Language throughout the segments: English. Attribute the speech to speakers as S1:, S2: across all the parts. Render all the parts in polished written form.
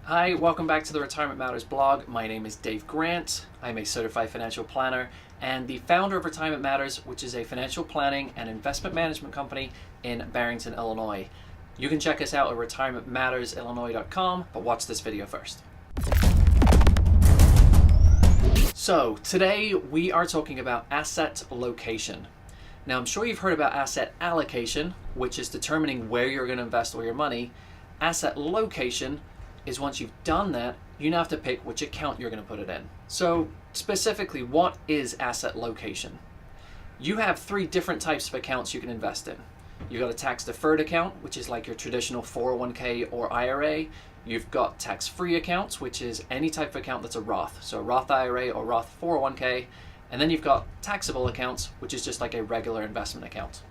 S1: Hi, welcome back to the Retirement Matters blog. My name is Dave Grant. I'm a certified financial planner and the founder of Retirement Matters, which is a financial planning and investment management company in Barrington, Illinois. You can check us out at retirementmattersillinois.com, but watch this video first. So today we are talking about asset location. Now I'm sure you've heard about asset allocation, which is determining where you're going to invest all your money. Asset location is once you've done that, you now have to pick which account you're going to put it in. So specifically, what is asset location? You have three different types of accounts you can invest in. You've got a tax deferred account, which is like your traditional 401k or IRA. You've got tax-free accounts, which is any type of account that's a Roth. So a Roth IRA or Roth 401k. And then you've got taxable accounts, which is just like a regular investment account.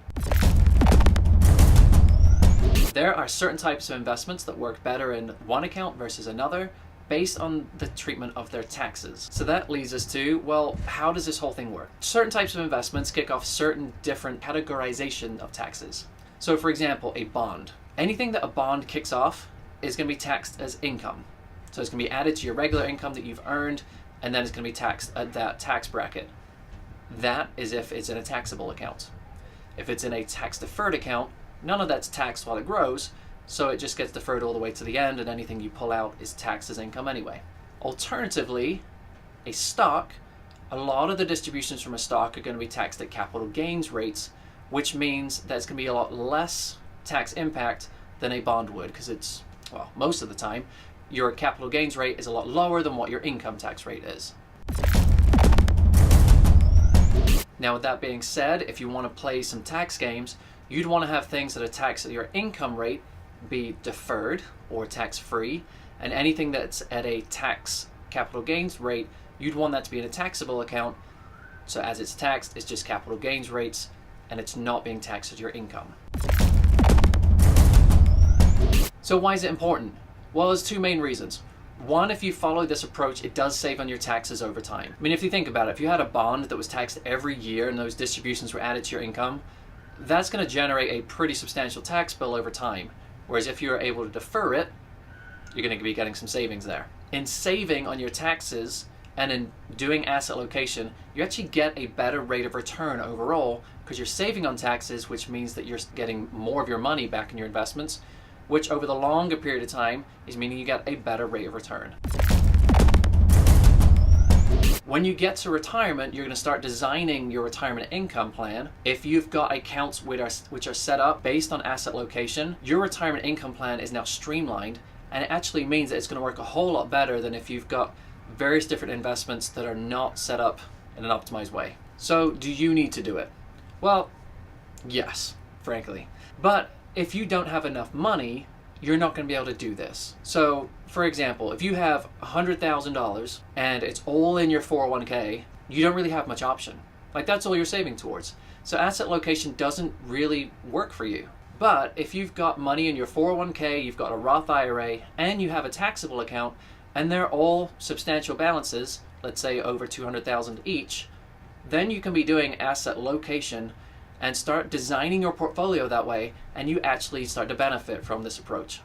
S1: There are certain types of investments that work better in one account versus another based on the treatment of their taxes. So that leads us to, well, how does this whole thing work? Certain types of investments kick off certain different categorization of taxes. So for example, a bond. Anything that a bond kicks off is going to be taxed as income. So it's going to be added to your regular income that you've earned, and then it's going to be taxed at that tax bracket. That is if it's in a taxable account. If it's in a tax deferred account, none of that's taxed while it grows, so it just gets deferred all the way to the end, and anything you pull out is taxed as income anyway. Alternatively, a stock, a lot of the distributions from a stock are going to be taxed at capital gains rates, which means that it's going to be a lot less tax impact than a bond would, because it's, well, most of the time, your capital gains rate is a lot lower than what your income tax rate is. Now, with that being said, if you want to play some tax games, you'd want to have things that are taxed at your income rate be deferred or tax-free, and anything that's at a tax capital gains rate, you'd want that to be in a taxable account. So as it's taxed, it's just capital gains rates, and it's not being taxed at your income. So why is it important? Well, there's two main reasons. One, if you follow this approach, it does save on your taxes over time. I mean, if you think about it, if you had a bond that was taxed every year and those distributions were added to your income, that's going to generate a pretty substantial tax bill over time. Whereas if you're able to defer it, you're going to be getting some savings there. In saving on your taxes and in doing asset location, you actually get a better rate of return overall because you're saving on taxes, which means that you're getting more of your money back in your investments, which over the longer period of time is meaning you get a better rate of return. When you get to retirement, you're going to start designing your retirement income plan. If you've got accounts which are set up based on asset location, your retirement income plan is now streamlined, and it actually means that it's going to work a whole lot better than if you've got various different investments that are not set up in an optimized way. So do you need to do it? Well, yes, frankly. But if you don't have enough money, you're not going to be able to do this. So, for example, if you have $100,000 and it's all in your 401k, you don't really have much option. Like, that's all you're saving towards. So asset location doesn't really work for you. But if you've got money in your 401k, you've got a Roth IRA, and you have a taxable account, and they're all substantial balances, let's say over $200,000 each, then you can be doing asset location and start designing your portfolio that way, and you actually start to benefit from this approach.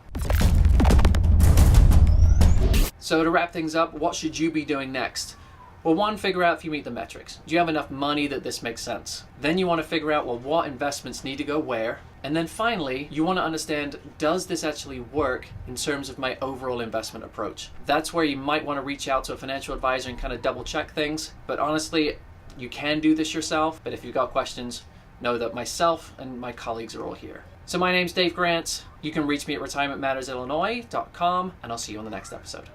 S1: So to wrap things up, what should you be doing next? Well, one, figure out if you meet the metrics. Do you have enough money that this makes sense? Then you want to figure out, well, what investments need to go where? And then finally, you want to understand, does this actually work in terms of my overall investment approach? That's where you might want to reach out to a financial advisor and kind of double check things. But honestly, you can do this yourself, but if you've got questions, know that myself and my colleagues are all here. So my name's Dave Grant. You can reach me at retirementmattersillinois.com, and I'll see you on the next episode.